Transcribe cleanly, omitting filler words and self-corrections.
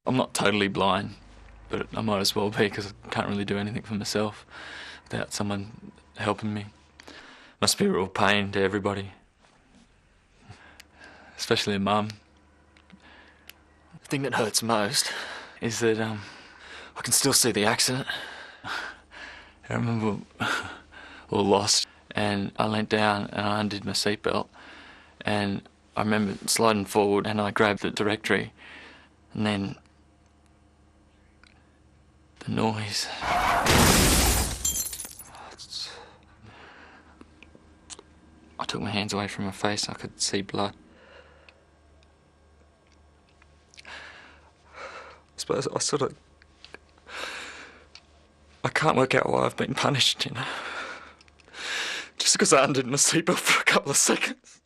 I'm not totally blind, but I might as well be because I can't really do anything for myself without someone helping me. Must be a real pain to everybody, especially a mum. The thing that hurts most is that I can still see the accident. I remember we were lost and I leant down and I undid my seatbelt, and I remember sliding forward and I grabbed the directory, and then the noise. I took my hands away from my face. I could see blood. I suppose I can't work out why I've been punished, you know. Just because I undid my seatbelt for a couple of seconds.